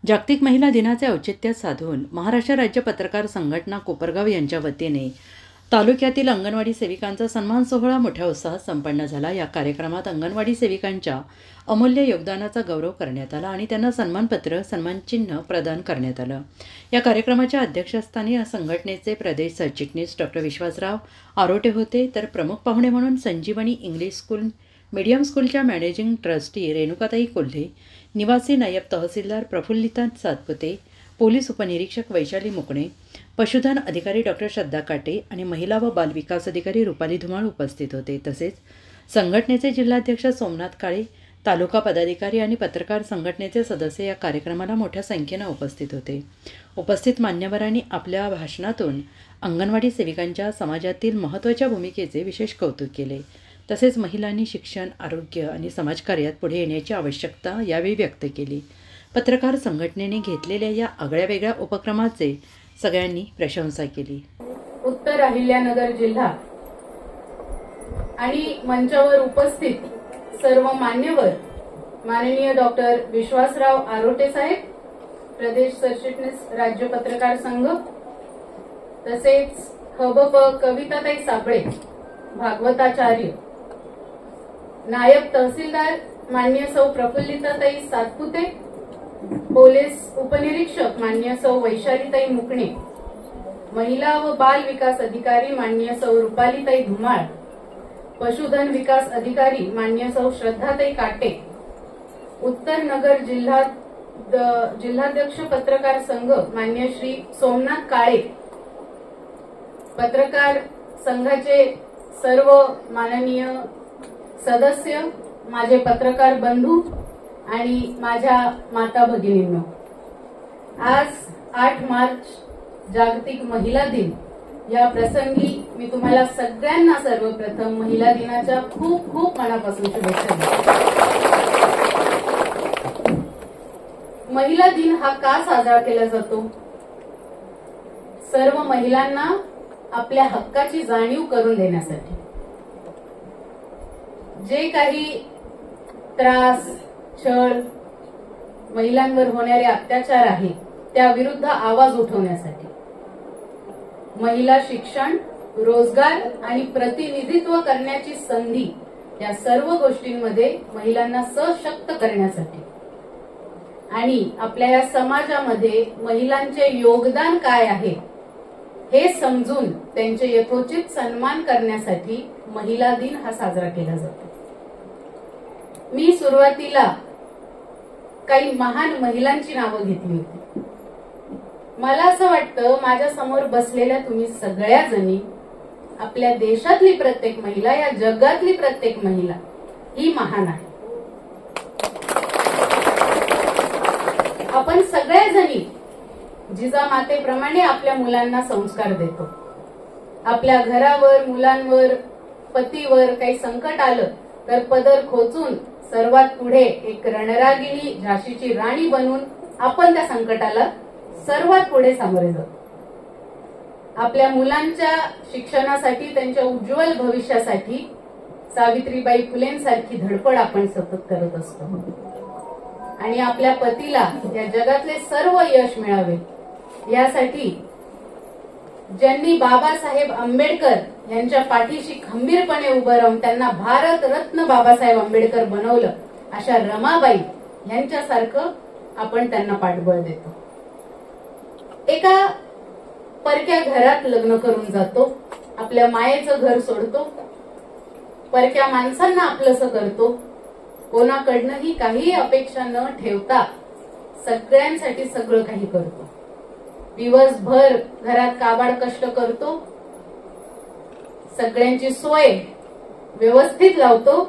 जागतिक महिला दिनाचे औचित्य साधून महाराष्ट्र राज्य पत्रकार संघटना कोपरगाव यांच्या वतीने तालुक्यातील अंगणवाडी सेविकांचा सन्मान सोहळा मोठ्या उत्साहात संपन्न झाला। या कार्यक्रमात अंगणवाडी सेविकांच्या अमूल्य योगदानाचा गौरव करण्यात आला आणि त्यांना सन्मानपत्र सन्मानचिन्ह प्रदान करण्यात आलं। या कार्यक्रमाच्या अध्यक्षस्थानी संघटनेचे प्रदेश सरचिटणीस डॉक्टर विश्वासराव आरोटे होते, तर प्रमुख पाहुणे म्हणून संजीवनी इंग्लिश स्कूल मीडियम स्कूलच्या मॅनेजिंग ट्रस्टी रेणुकाताई कोल्हे, निवासी नायब तहसीलदार प्रफुल्लिता सातपुते, पोलीस उपनिरीक्षक वैशाली मुकणे, पशुधन अधिकारी डॉक्टर श्रद्धा काटे आणि महिला व बाल विकास अधिकारी रुपाली धुमाळ उपस्थित होते। तसेच संघटनेचे जिल्हाध्यक्ष सोमनाथ काळे, तालुका पदाधिकारी आणि पत्रकार संघटनेचे सदस्य या कार्यक्रमाला मोठ्या संख्येने उपस्थित होते। उपस्थित मान्यवरांनी आपल्या भाषणातून अंगणवाडी सेविकांच्या समाजातील महत्त्वाच्या भूमिकेचे विशेष कौतुक केले। तसेच महिलांनी शिक्षण, आरोग्य आणि समाजकार्यात पुढे येण्याची आवश्यकता यावेळी व्यक्त केली। पत्रकार संघटनेने घेतलेल्या या आगळ्यावेगळ्या उपक्रमाचे सगळ्यांनी प्रशंसा केली। उत्तर अहिल्यानगर जिल्हा आणि मंचावर उपस्थित सर्व मान्यवर, माननीय डॉक्टर विश्वासराव आरोटे साहेब, प्रदेश सरचिटणीस राज्य पत्रकार संघ, तसेच खबप कविताताई साबळे, भागवताचार्य, नायब तहसीलदार मान्य सौ प्रफुल्लिताताई सातपुते, पोलीस उपनिरीक्षक मान्य सौ वैशालीताई मुकणे, महिला व बाल विकास अधिकारी मान्य सौ रुपालीताई धुमाळ, पशुधन विकास अधिकारी मान्य सौ श्रद्धाताई काटे, उत्तर नगर जिल्हाध्यक्ष पत्रकार संघ मान्य श्री सोमनाथ काळे, पत्रकार संघाचे सर्व माननीय सदस्य, माझे पत्रकार बंधू आणि माझ्या माता भगिनींनो, आज 8 मार्च जागतिक महिला दिन या प्रसंगी मी तुम्हाला सगळ्यांना सर्वप्रथम महिला दिनाच्या खूप खूप मनापासून शुभेच्छा देते। महिला दिन हा का साजरा केला जातो? सर्व महिलांना आपल्या हक्काची जाणीव करून देण्यासाठी। जे काही त्रास, छळ, महिलांवर होणारे अत्याचार आहे त्याविरुद्ध आवाज उठवण्यासाठी, महिला शिक्षण, रोजगार आणि प्रतिनिधित्व करण्याची संधी या सर्व गोष्टींमध्ये महिलांना सशक्त करण्यासाठी आणि आपल्या या समाजामध्ये महिलांचे योगदान काय आहे हे समजून त्यांचे यथोचित सन्मान करण्यासाठी महिला दिन हा साजरा केला जातो। मी सुरुवातीला काही महान महिलांची नावं घेतली होती। मला असं वाटतं माझ्या समोर बसलेल्या तुम्ही सगळ्या जणी, आपल्या देशातली प्रत्येक महिला, या जगातली प्रत्येक महिला ही महान आहे। आपण सगळ्या जणी जिजामातेप्रमाणे आपल्या मुलांना संस्कार देतो। आपल्या घरावर, मुलांवर, पतीवर काही संकट आलं तर पदर खोचून सर्वात पुढे एक रणरागिणी, झाशीची राणी बनून आपण त्या संकटाला सर्वात पुढे सामोरे जातो। आपल्या मुलांच्या शिक्षणासाठी, त्यांच्या उज्ज्वल भविष्यासाठी सावित्रीबाई फुलेंसारखी धडपड आपण सतत करत असतो आणि आपल्या पतीला या जगातले सर्व यश मिळावे यासाठी ज्यांनी बाबासाहेब आंबेडकर यांच्या पाठीशी खंबीरपणे उभं राहून त्यांना भारत रत्न बाबासाहेब आंबेडकर बनवलं, अशा रमाबाई यांच्यासारखं आपण त्यांना पाठबळ देतो। एका परक्या घरात लग्न करून जातो, आपल्या मायेचं घर सोडतो, परक्या माणसांना आपलंसं करतो, कोणाकडनंही काही अपेक्षा न ठेवता सगळ्यांसाठी सगळं काही करतो, दिवसभर घरात काबाड कष्ट करतो, सगळ्यांची सोय व्यवस्थित लावतो,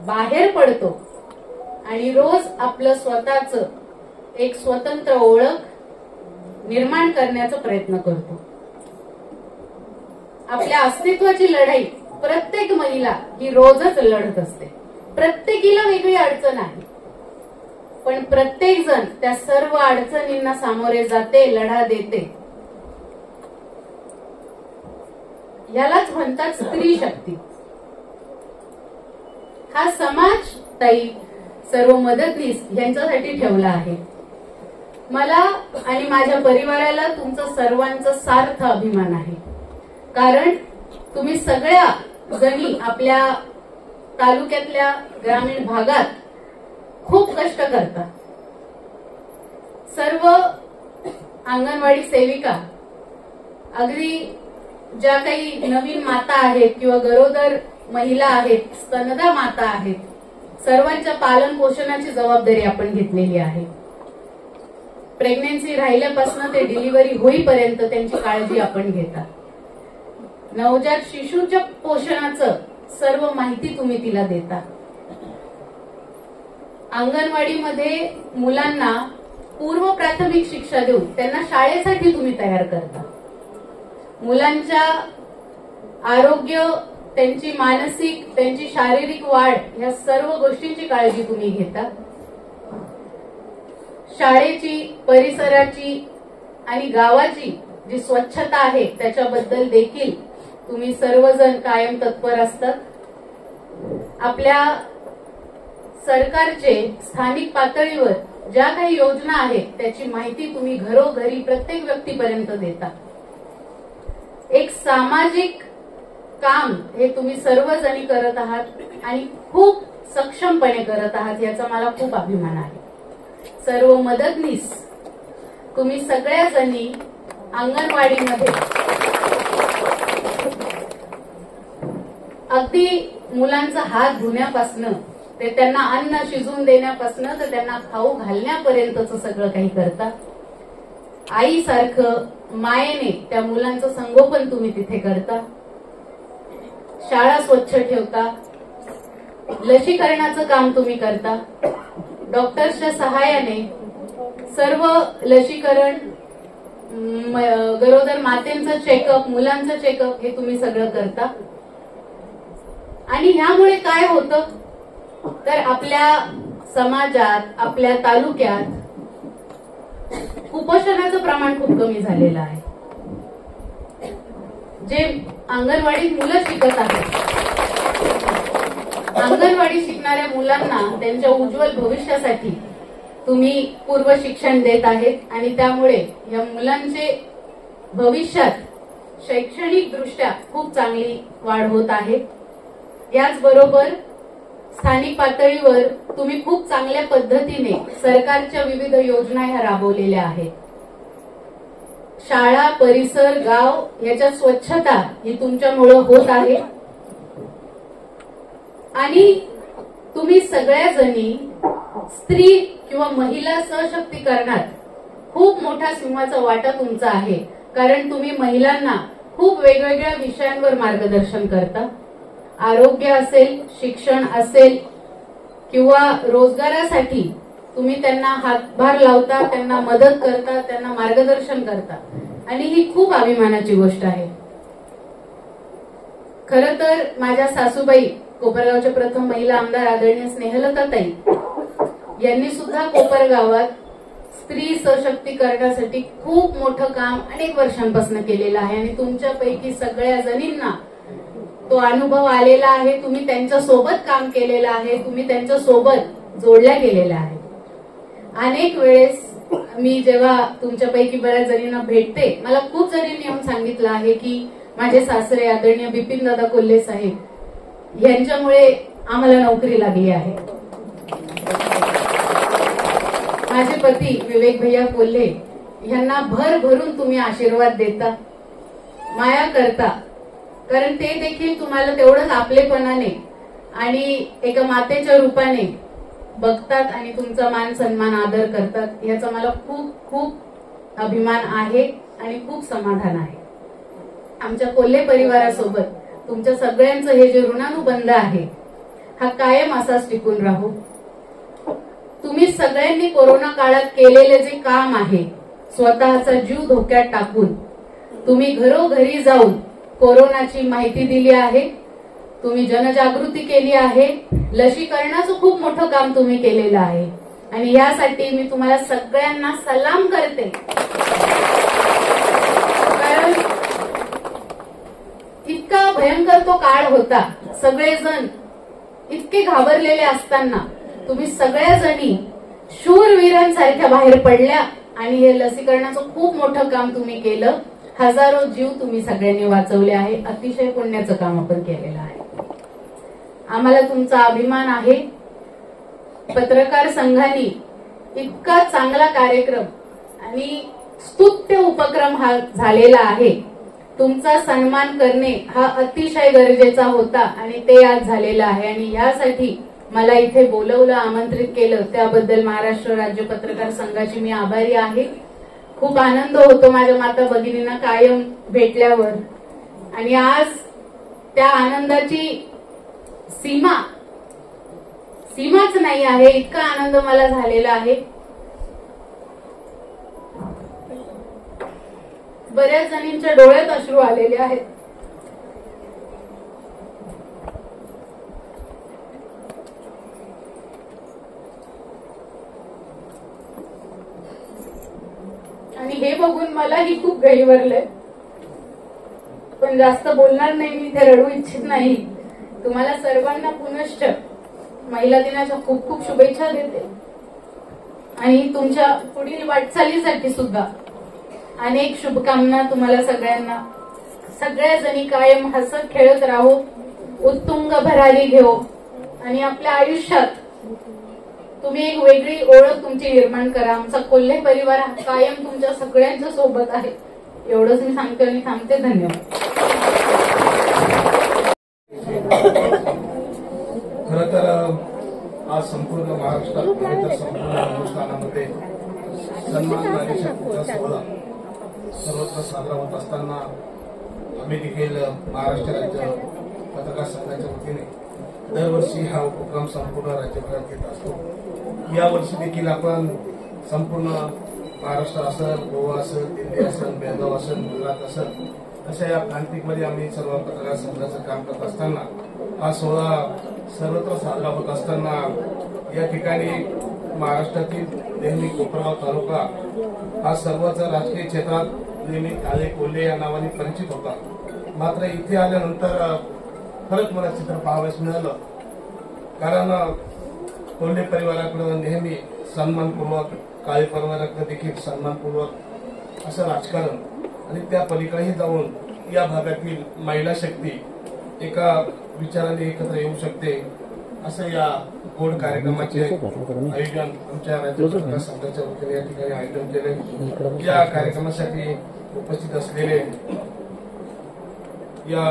बाहेर पडतो आणि रोज आपलं स्वतःचं एक स्वतंत्र ओळख निर्माण करण्याचा प्रयत्न करतो। आपल्या अस्तित्वाची लढाई प्रत्येक महिला ही रोजच लढत असते। प्रत्येकीला वेगळी अडचण आहे, पण प्रत्येक जण त्या सर्व अडचणींना सामोरे जाते, लढा देते। यालाच म्हणतात स्त्री शक्ती। हा समाज ताई सर्व मदतनीस यांच्यासाठी ठेवला आहे मला आणि माझ्या परिवाराला तुमचा सर्वांचा सार्थ अभिमान आहे. कारण तुम्ही सगळ्या जणी आपल्या तालुक्यातल्या ग्रामीण भागात खूप कष्ट करता. सर्व अंगणवाडी सेविका, अगदी ज्या काही नवीन माता आहेत किंवा गरोदर महिला आहेत, स्तनदा माता आहेत, सर्वांच्या पालन पोषणाची जबाबदारी आपण घेतलेली आहे. प्रेग्नेन्सी राहिल्यापासून ते डिलिव्हरी होईपर्यंत त्यांची काळजी आपण घेता. नवजात शिशूच्या पोषणाचं सर्व माहिती तुम्ही तिला देता. अंगणवाडीमध्ये मुलांना पूर्व प्राथमिक शिक्षा देऊन त्यांना शाळेसाठी तुम्ही तयार करता. मुलांच्या आरोग्य, त्यांची मानसिक, त्यांची शारीरिक वाढ या सर्व गोष्टींची काळजी तुम्ही घेता. शाळेची, परिसराची आणि गावाची जी स्वच्छता आहे त्याच्याबद्दल देखील तुम्ही सर्वजण कायम तत्पर असतात. आपल्या सरकारचे स्थानिक पातळीवर ज्या काही योजना आहेत त्याची माहिती तुम्ही घरोघरी प्रत्येक व्यक्तीपर्यंत देता. एक सामाजिक काम हे तुम्ही सर्वजणी करत आहात आणि खूप सक्षमपणे करत आहात, याचा मला खूप अभिमान आहे. सर्व मदतनीस तुम्ही सगळ्या जणी अंगणवाडीमध्ये अगदी मुलांचा हात धुण्यापासनं ते त्यांना अन्न शिजवून देण्यापासनं तर त्यांना खाऊ घालण्यापर्यंतच सगळं काही करता. आईसारखं मायेने त्या मुलांचं संगोपन तुम्ही तिथे करता. शाळा स्वच्छ ठेवता. लसीकरणाचं काम तुम्ही करता. डॉक्टर्सच्या सहाय्याने सर्व लसीकरण, गरोदर मातेंचं चेकअप, मुलांचं चेकअप हे तुम्ही सगळं करता. आणि ह्यामुळे काय होतं तर आपल्या समाजात, आपल्या तालुक्यात कुपोषणाचं प्रमाण खूप कमी झालेलं आहे. जे अंगणवाडीत मुलं शिकत आहेत, अंगणवाडी शिकणाऱ्या मुलांना त्यांच्या उज्ज्वल भविष्यासाठी तुम्ही पूर्व शिक्षण देत आहेत आणि त्यामुळे या मुलांचे भविष्यात शैक्षणिक दृष्ट्या खूप चांगली वाढ होत आहे. याचबरोबर स्थानिक पातळीवर तुम्ही खूप चांगल्या पद्धतीने सरकारच्या विविध योजना ह्या राबवलेल्या आहेत. शाळा, परिसर, गाव याच्या स्वच्छता ही तुमच्यामुळे होत आहे. आणि तुम्ही सगळ्या जणी स्त्री किंवा महिला सशक्तीकरणात खूप मोठा सिंहाचा वाटा तुमचा आहे. कारण तुम्ही महिलांना खूप वेगवेगळ्या विषयांवर मार्गदर्शन करता. आरोग्य असेल, शिक्षण असेल किंवा रोजगारासाठी तुम्ही त्यांना हातभार लावता, त्यांना मदत करता, त्यांना मार्गदर्शन करता आणि ही खूप अभिमानाची गोष्ट आहे. खरं तर माझ्या सासूबाई, कोपरगावच्या प्रथम महिला आमदार आदरणीय स्नेहलताताई यांनी सुद्धा कोपरगावात स्त्री सशक्तीकरणासाठी खूप मोठं काम अनेक वर्षांपासून केलेलं आहे आणि तुमच्यापैकी सगळ्या जणींना तो अनुभव आलेला आहे. तुम्ही त्यांच्या सोबत काम केलेलं आहे, तुम्ही त्यांच्या सोबत जोडल्या गेलेल्या आहे. अनेक वेळेस मी जेव्हा तुमच्यापैकी बऱ्याच जणींना भेटते, मला खूप जणींनी येऊन सांगितलं आहे की माझे सासरे आदरणीय बिपिन दादा कोल्हे साहेब यांच्यामुळे आम्हाला नोकरी लागली आहे. माझे पती विवेक भैया कोल्हे यांना भरभरून तुम्ही आशीर्वाद देता, माया करता. कारण ते देखील तुम्हाला तेवढंच आपलेपणाने आणि एका मातेच्या रूपाने बघतात आणि तुमचा मान सन्मान आदर करतात. याचा मला खूप खूप अभिमान आहे आणि खूप समाधान आहे. आमच्या कोल्हे परिवारासोबत तुमच्या सगळ्यांचं हे जे ऋणानुबंध आहे हा कायम असाच टिकून राहू. तुम्ही सगळ्यांनी कोरोना काळात केलेले जे काम आहे, स्वतःचा जीव धोक्यात टाकून तुम्ही घरोघरी जाऊन कोरोनाची माहिती दिली आहे, तुम्ही जनजागृती केली आहे, लसीकरणाचं खूप मोठं काम तुम्ही केलेलं आहे आणि यासाठी मी तुम्हाला सगळ्यांना सलाम करते. कारण इतका भयंकर तो काळ होता, सगळेजण इतके घाबरलेले असताना तुम्ही सगळ्या जणी शूरवीरांसारख्या बाहेर पडल्या आणि हे लसीकरणाचं खूप मोठं काम तुम्ही केलं. हजारो जीव तुम्ही सगळ्यांनी वाचवले आहे. अतिशय पुण्याचं काम आपण केलेलं आहे. आम्हाला तुमचा अभिमान आहे. पत्रकार संघाने इतका चांगला कार्यक्रम आणि स्तुत्य उपक्रम हा झालेला आहे. तुमचा सन्मान करणे हा अतिशय गरजेचा होता आणि ते आज झालेलं आहे. आणि यासाठी मला इथे बोलवलं, आमंत्रित केलं, त्याबद्दल महाराष्ट्र राज्य पत्रकार संघाची मी आभारी आहे. खूप आनंद होतो माझ्या माता भगिनींना कायम भेटल्यावर. आणि आज त्या आनंदाची सीमाच नाही आहे. इतका आनंद मला झालेला आहे. बऱ्याच जणींच्या डोळ्यात अश्रू आलेले आहेत. आणि हे बघून मलाही खूप गहिवरलंय. पण जास्त बोलणार नाही मी, ते रडू इच्छित नाही. तुम्हाला सर्वांना पुनश्च महिला दिनाच्या खूप खूप शुभेच्छा देते. आणि तुमच्या पुढील वाटचालीसाठी सुद्धा अनेक शुभकामना तुम्हाला सगळ्यांना. सगळ्या जणी कायम हसत खेळत राहो, उत्तुंग भरारी घेऊ आणि आपल्या आयुष्यात तुम्ही एक वेगळी ओळख तुमची निर्माण करा. आमचा कोल्हे परिवार कायम तुमच्या सगळ्यांच्या सोबत आहे. एवढंच मी सांगते आणि थांबते. धन्यवाद. खरं तर आज संपूर्ण महाराष्ट्रात संपूर्ण हिंदुस्थानामध्ये सन्मान नारी शक्तीचा सोहळा सर्वत्र साजरा होत असताना आम्ही देखील महाराष्ट्र राज्य पत्रकार संघाच्या वतीने दरवर्षी हा उपक्रम संपूर्ण राज्यभरात घेत असतो. यावर्षी देखील आपण संपूर्ण महाराष्ट्र असेल, गोवा असेल, दिल्ली असेल, बेळगाव असेल, गुजरात असेल अशा या प्रांतिकमध्ये आम्ही सर्व पत्रकार संघाचं काम करत असताना हा सोहळा सर्वत्र साजरा होत असताना या ठिकाणी महाराष्ट्रातील नेहमी कोपरगाव तालुका हा सर्वच राजकीय क्षेत्रात नेहमी काळे कोल्हे या नावाने परिचित होता. मात्र इथे आल्यानंतर खरंच मला चित्र पाहावयास मिळालं. कारण कोल्हे परिवाराकडे नेहमी सन्मानपूर्वक, काळे परिवाराकडे देखील सन्मानपूर्वक असं राजकारण आणि त्या पलीकडेही जाऊन या भागातील महिला शक्ती एका विचाराने एकत्र येऊ शकते असं या गोड कार्यक्रमाचे आयोजन आमच्या राज्य पत्रकार संघाच्या वतीने या ठिकाणी आयोजन केले. या कार्यक्रमासाठी उपस्थित असलेले या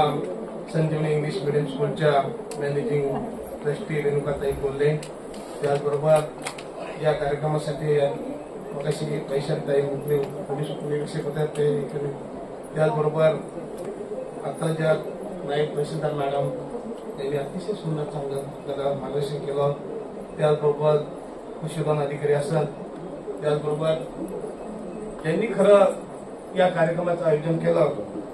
संजीवनी इंग्लिश मिडियम स्कूलच्या मॅनेजिंग ट्रस्टी रेणुकाताई कोल्हे, त्याचबरोबर या कार्यक्रमासाठी मगाशी वैशाखताई मुकले पोलीस उपनिरीक्षक होत्या ते, त्याचबरोबर आता ज्या नायब तहसीलदार मॅडम त्यांनी अतिशय सुंदर चांगलं आपल्याला मार्गदर्शन केलं. त्याचबरोबर कृषीवन अधिकारी असत, त्याचबरोबर त्यांनी खरं या कार्यक्रमाचं आयोजन केलं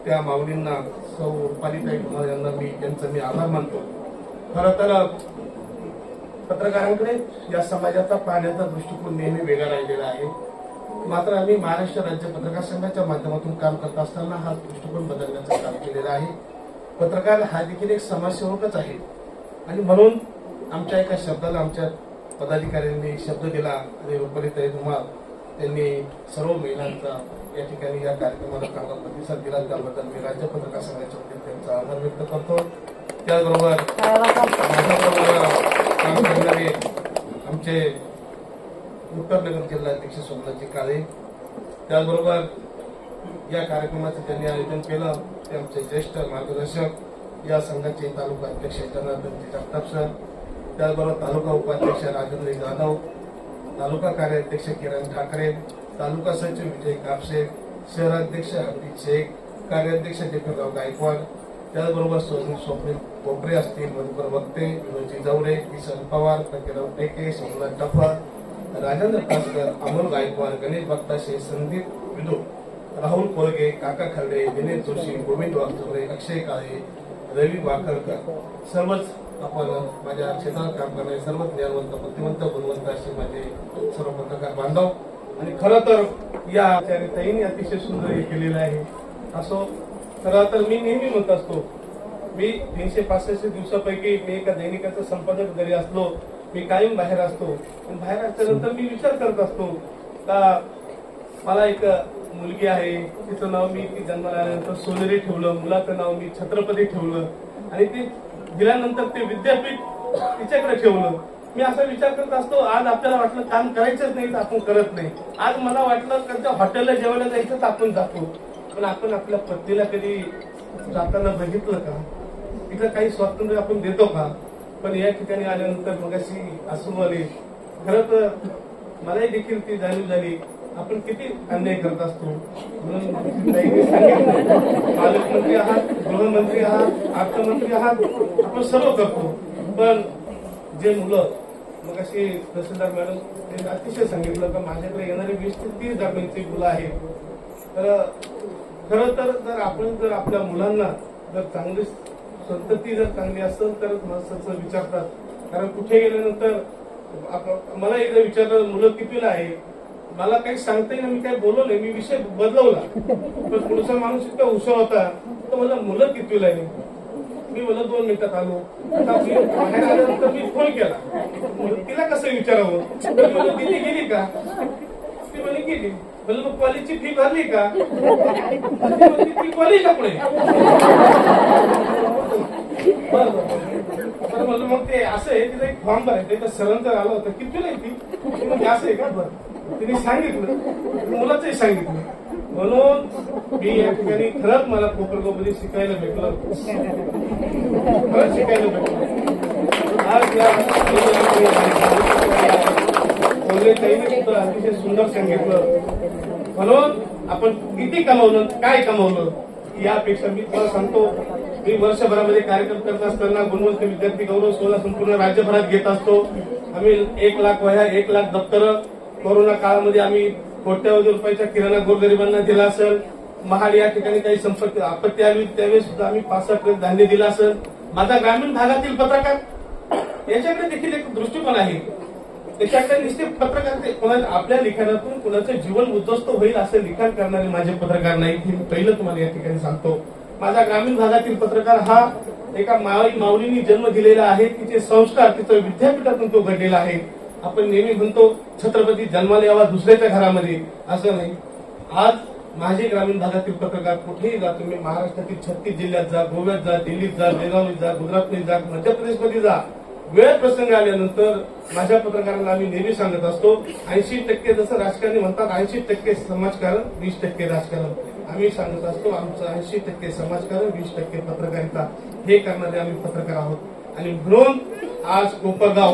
त्या माऊलींना सौ रुपालीताई यांना मी त्यांचा मी आभार मानतो. खरं तर पत्रकारांकडे या समाजाचा पाहण्याचा दृष्टिकोन नेहमी वेगळा राहिलेला आहे. मात्र आम्ही महाराष्ट्र राज्य पत्रकार संघाच्या माध्यमातून काम करत असताना हा दृष्टिकोन बदलण्याचं काम केलेलं आहे. पत्रकार हा देखील एक समाजसेवकच आहे आणि म्हणून आमच्या एका शब्दाला आमच्या पदाधिकाऱ्यांनी शब्द दिला आणि रुपालीताई धुमाळ त्यांनी सर्व महिलांचा या ठिकाणी या कार्यक्रमाला चांगला प्रतिसाद दिला. त्याबद्दल मी राज्य पत्रकार संघाच्या वतीने त्यांचा आभार व्यक्त करतो. त्याचबरोबर काम करणारे आमचे उत्तरनगर जिल्हाध्यक्ष सोमनाथजी काळे, त्याचबरोबर या कार्यक्रमाचे त्यांनी आयोजन केलं ते आमचे ज्येष्ठ मार्गदर्शक या संघाचे तालुका अध्यक्ष जनार्दनजी जगताप सर, त्याचबरोबर तालुका उपाध्यक्ष राजेंद्र जाधव, तालुका कार्याध्यक्ष किरण ठाकरे, तालुका सचिव विजय कापसे, शहराध्यक्ष हरदीप शेख, कार्याध्यक्ष जयप्रकाश गायकवाड, त्याचबरोबर स्वप्नील कोपरे असतील, मधुकर वक्ते, विनोदजी जावरे, किसन पवार, प्रतिराव टेके, सोमनाथ टफर, राजेंद्र कासकर, अमोल गायकवाड, गणेश भक्ताशे, संदीप विदू, राहुल कोलगे, काका खर्डे, दिनेश जोशी, गोविंद वागचौरे, अक्षय काळे, रवी वाकरकर, सर्वच आपण माझ्या क्षेत्रात काम करणारे सर्व ज्ञानवंत, बुद्धिवंत, गुणवंत असे माझे सर्व पत्रकार बांधव. आणि खरं तर या ताईंनी अतिशय सुंदर हे केलेलं आहे. असो खरं तर मी नेहमी म्हणत असतो, मी 365 दिवसापैकी मी एका दैनिकाचा संपादक जरी असलो, मी कायम बाहेर असतो. पण बाहेर असल्यानंतर मी विचार करत असतो का मला एक मुलगी आहे, तिचं नाव मी ती जन्माला आल्यानंतर सोनेरी ठेवलं, मुलाचं नाव मी छत्रपती ठेवलं आणि ती दिल्यानंतर ते विद्यापीठ तिच्याकडे ठेवलं. मी असा विचार करत असतो, आज आपल्याला वाटलं काम करायचंच नाही तर आपण करत नाही. आज मला वाटलं त्या हॉटेलला जेवायला जायचं तर आपण जातो, पण आपण आपल्या पत्नीला कधी जाताना बघितलं का? तिला काही स्वातंत्र्य आपण देतो का? पण या ठिकाणी आल्यानंतर मग अशी असू आली. खरं तर मलाही देखील ती जाणीव झाली आपण किती अन्याय करत असतो. म्हणून पालकमंत्री आहात, गृहमंत्री आहात, अर्थमंत्री आहात, आपण सर्व करतो. पण जे मुलं मग अशी तहसीलदार मॅडम त्यांनी अतिशय सांगितलं का माझ्याकडे येणारी 20 ते 30 दाखवायची मुलं आहेत. तर खरं तर जर आपल्या मुलांना जर चांगली संतती जर चांगली असेल तर माणसाचं विचारतात. कारण कुठे गेल्यानंतर मला एकदा विचारलं मुलं कितीला आहे, मला काही सांगता येईल, मी काही बोललो नाही, मी विषय बदलवला. पण पुढचा माणूस इतका हुशार होता तर मला मुलं कितीला आहे, मी मला 2 मिनिटात आलो. आता मी बाहेर आल्यानंतर मी फोन केला, तिला कसं विचारावं, तर मला दिली गेली का? ती म्हणे गेली. म्हणलं मग कॉलेजची फी भरली का? ती कॉलेजला पुढे बरं म्हणलं मग ते असं आहे, तिला एक फॉर्म भरायचं सरांचं आलं होतं, कितीला आहे ती? म्हणजे असं आहे का? बरं तिने सांगितलं, मुलाचंही सांगितलं. म्हणून मी या ठिकाणी खरंच मला कोपरगावमध्ये शिकायला भेटलं, खरंच शिकायला भेटलं. आज या ताईने सुद्धा अतिशय सुंदर सांगितलं. म्हणून आपण किती कमावलं, काय कमावलं यापेक्षा मी तुम्हाला सांगतो, मी वर्षभरामध्ये कार्यक्रम करत असताना गुणवंत विद्यार्थी गौरव सोहळा संपूर्ण राज्यभरात घेत असतो. आम्ही 1 लाख वह्या, 1 लाख दप्तरं, कोरोना काळामध्ये आम्ही कोट्यावधी रुपयाच्या किराणा गोरगरिबांना दिला असेल. महाड या ठिकाणी काही संपत्ती आपत्ती आली त्यावेळेस सुद्धा आम्ही 65 ट्रक धान्य दिलं असेल. माझा ग्रामीण भागातील पत्रकार याच्याकडे देखील एक दृष्टिकोन आहे. त्याच्याकडे निश्चित पत्रकार आपल्या लिखाणातून कुणाचं जीवन उद्ध्वस्त होईल असं लिखाण करणारे माझे पत्रकार नाही, हे मी पहिलं तुम्हाला या ठिकाणी सांगतो. माझा ग्रामीण भागातील पत्रकार हा एका माऊलींनी जन्म दिलेला आहे, तिचे संस्कार तिचं विद्यापीठातून तो घडलेला आहे. आपण नेहमी म्हणतो छत्रपती जन्माला यावा दुसऱ्याच्या घरामध्ये, असं नाही. आज माझे ग्रामीण भागातील पत्रकार कुठेही जा, तुम्ही महाराष्ट्रातील 36 जिल्ह्यात जा, गोव्यात जा, दिल्लीत जा, बेळगावीत जा, गुजरातमध्ये जा, मध्य प्रदेशमध्ये जा, वेळ प्रसंग आल्यानंतर माझ्या पत्रकारांना आम्ही नेहमी सांगत असतो 80% जसं राजकारणी म्हणतात 80% समाजकारण 20% राजकारण. आम्ही सांगत असतो आमचं 80% समाजकारण 20% पत्रकारिता हे करणारे आम्ही पत्रकार आहोत. आणि म्हणून आज कोपरगाव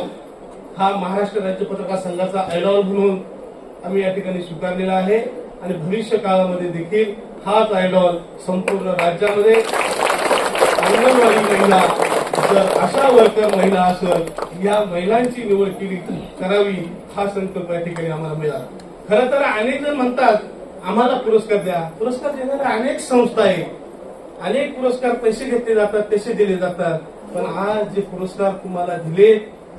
हा महाराष्ट्र राज्य पत्रकार संघाचा आयडॉल म्हणून आम्ही या ठिकाणी स्वीकारलेला आहे. आणि भविष्य काळामध्ये देखील हाच आयडॉल संपूर्ण राज्यामध्ये अंगणवाडी महिला जर अशा वर्कर महिला असेल या महिलांची निवड केली करावी हा संकल्प या ठिकाणी आम्हाला मिळाला. खरं तर अनेक जण म्हणतात आम्हाला पुरस्कार द्या, पुरस्कार देणाऱ्या अनेक संस्था आहेत, अनेक पुरस्कार पैसे घेतले जातात, पैसे दिले जातात. पण आज जे पुरस्कार तुम्हाला दिले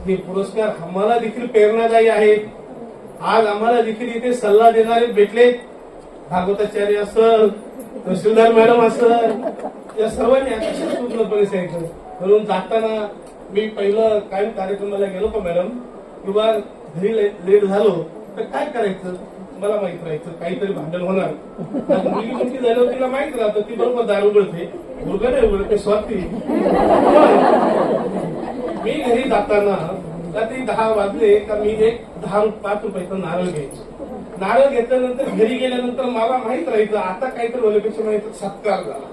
हे पुरस्कार आम्हाला देखील प्रेरणादायी आहेत. आज आम्हाला देखील इथे सल्ला देणारे भेटले, भागवताचार्य असल, तहसीलदार मॅडम असल, या सर्वांनी अतिशय पूर्णपणे सांगितलं. म्हणून जाताना मी पहिलं कायम कार्यक्रमाला गेलो का मॅडम किंवा घरी लेट झालो तर काय करायचं मला माहित राहायचं, काहीतरी भांडण होणार. मुलगी मोठी झाल्यावर तिला माहित राहतं, ती बरोबर दारू उघडते, मुलगा नाही उघडते स्वार्थी. मी घरी जाताना रात्री 10 वाजले का मी एक 5 रुपयाचा नारळ घ्यायचो. नारळ घेतल्यानंतर घरी गेल्यानंतर मला माहित राहायचं आता काहीतरी होण्यापेक्षा माहित सत्कार झाला.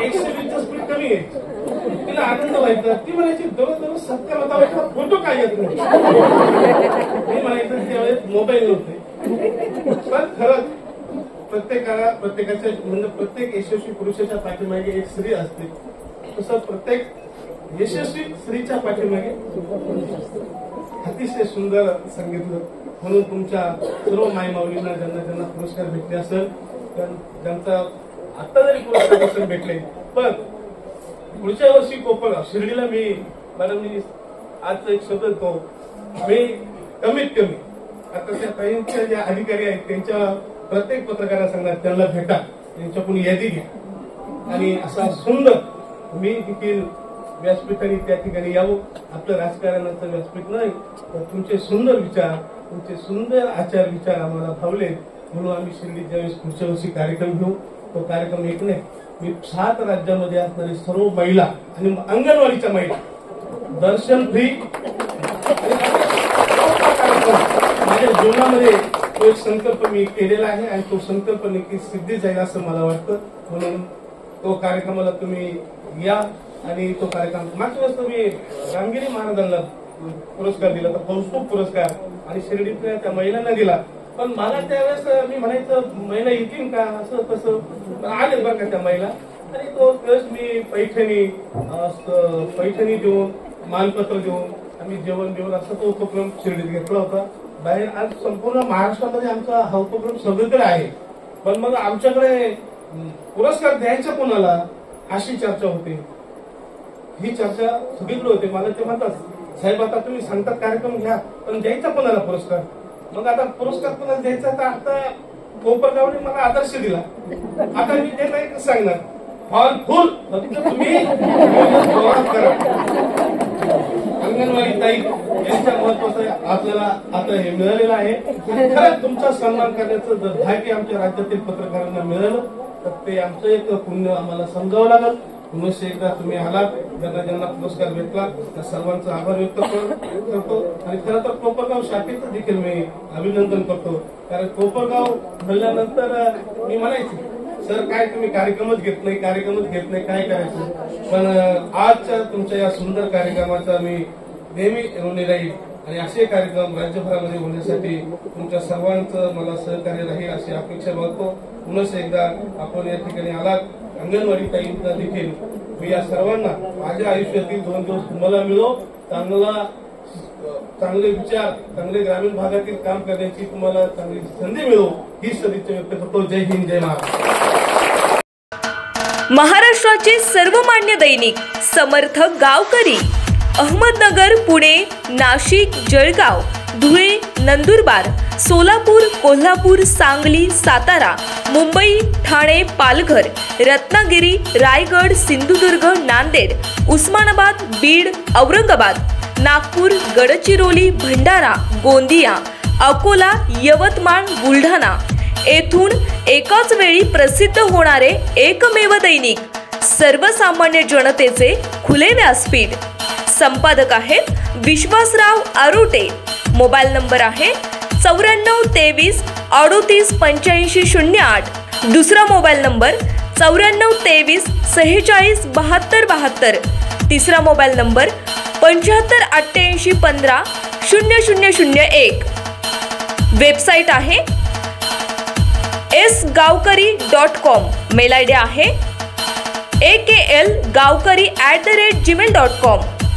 120चं स्पीड कमी यायचं, तिला आनंद व्हायचा. ती म्हणायची दररोज सत्कार होता व्हायचा, फोटो काय येत नाही. मी म्हणायचं त्यावेळेस मोबाईल नव्हते. पण खरंच प्रत्येकाच्या म्हणजे प्रत्येक यशस्वी पुरुषाच्या पाठीमागे एक स्त्री असते, तसं प्रत्येक यशस्वी स्त्रीच्या पाठीमागे अतिशय सुंदर सांगितलं. म्हणून तुमच्या सर्व मायमाऊलींना ज्यांना पुरस्कार भेटले असेल त्यांचा आता जरी पुरस्कार भेटले पण पुढच्या वर्षी कोपरगाव शिर्डीला मी मॅडमनी आजचा एक शब्द तो मी कमीत कमी आता त्या ताईंच्या ज्या अधिकारी आहेत त्यांच्या प्रत्येक पत्रकारा सांगणार त्यांना भेटा, त्यांच्याकडून यादी घ्या आणि असा सुंदर मी देखील व्यासपीठाने त्या ठिकाणी यावं. आपलं राजकारणाचं व्यासपीठ नाही तर तुमचे सुंदर विचार तुमचे सुंदर आचार विचार आम्हाला भावले, म्हणून आम्ही शिर्डीत ज्यावेळेस पुढच्या वर्षी कार्यक्रम घेऊ, तो कार्यक्रम एक नाही, मी 7 राज्यामध्ये असणारी सर्व महिला आणि अंगणवाडीच्या महिला दर्शन फ्री माझ्या जीवनामध्ये तो एक संकल्प मी केलेला आहे आणि तो संकल्प नक्की सिद्धी जाईल असं मला वाटतं. म्हणून तो कार्यक्रमाला तुम्ही या आणि तो कार्यक्रम मागच्या वेळेस तुम्ही रामगिरी महाराजांना पुरस्कार दिला, तर कौस्तुभ पुरस्कार आणि शिर्डीतल्या त्या महिलांना दिला. पण मला त्यावेळेस मी म्हणायचं महिला येतील का असं तसं, आले बरं का त्या महिला. आणि तो वेळेस मी पैठणी देऊन मानपत्र देऊन आम्ही जेवण देऊन असा तो उपक्रम शिर्डीत घेतला होता. बाहेर आज संपूर्ण महाराष्ट्रामध्ये आमचा हा उपक्रम सगळीकडे आहे. पण मग आमच्याकडे पुरस्कार द्यायचा कोणाला अशी चर्चा होते. ही चर्चा सगळीकडे होते. मला ते म्हणतात, साहेब आता तुम्ही सांगतात कार्यक्रम घ्या, पण द्यायचा कोणाला पुरस्कार. मग आता पुरस्कार कोणाला द्यायचा, तर आता कोपरगावने मला आदर्श दिला. आता मी ते नाही कसं सांगणार, हॉल फुल, फक्त तुम्ही करा. अंगणवाडी ताई यांच्या महत्वाचं आपल्याला आता हे मिळालेलं आहे. खरंच तुमचा सन्मान करण्याचं जर भाग्य आमच्या राज्यातील पत्रकारांना मिळालं तर ते आमचं एक पुण्य आम्हाला समजावं लागेल. पुनश्च एकदा तुम्ही आलात, ज्यांना पुरस्कार भेटला त्या सर्वांचा आभार व्यक्त करतो. आणि खरं तर कोपरगाव शाखेचं देखील मी अभिनंदन करतो. कारण कोपरगाव म्हणल्यानंतर मी म्हणायचे, सर काय तुम्ही कार्यक्रमच घेत नाही काय करायचं. पण आजच्या तुमच्या या सुंदर कार्यक्रमाचा मी नेहमी ऋणी राहील आणि असे कार्यक्रम राज्यभरामध्ये होण्यासाठी तुमच्या सर्वांचं मला सहकार्य राहील अशी अपेक्षा बाळगतो. पुनश्च एकदा आपण या ठिकाणी आलात, अंगणवाडी ताईंचा देखील मी या सर्वांना माझ्या आयुष्यातील 2 दिवस तुम्हाला मिळो, चांगले विचार, चांगले ग्रामीण भागातील काम करण्याची तुम्हाला चांगली संधी मिळो ही सदिच्छा व्यक्त करतो. जय हिंद, जय महाराष्ट्र. महाराष्ट्राचे सर्वमान्य दैनिक समर्थ गावकरी अहमदनगर, पुणे, नाशिक, जळगाव, धुळे, नंदुरबार, सोलापूर, कोल्हापूर, सांगली, सातारा, मुंबई, ठाणे, पालघर, रत्नागिरी, रायगड, सिंधुदुर्ग, नांदेड, उस्मानाबाद, बीड, औरंगाबाद, नागपूर, गडचिरोली, भंडारा, गोंदिया, अकोला, यवतमाळ, बुलढाणा येथून एकाच वेळी प्रसिद्ध होणारे एकमेव दैनिक, सर्वसामान्य जनतेचे खुले व्यासपीठ. संपादक आहेत विश्वासराव आरोटे. मोबाईल नंबर आहे 9423 38 85 08. दुसरा मोबाईल नंबर 9423 46 72 72. तिसरा मोबाईल नंबर 75 88 15 0001. वेबसाईट आहे sgavkari.com. मेल आयडी आहे aklgavkari@gmail.com.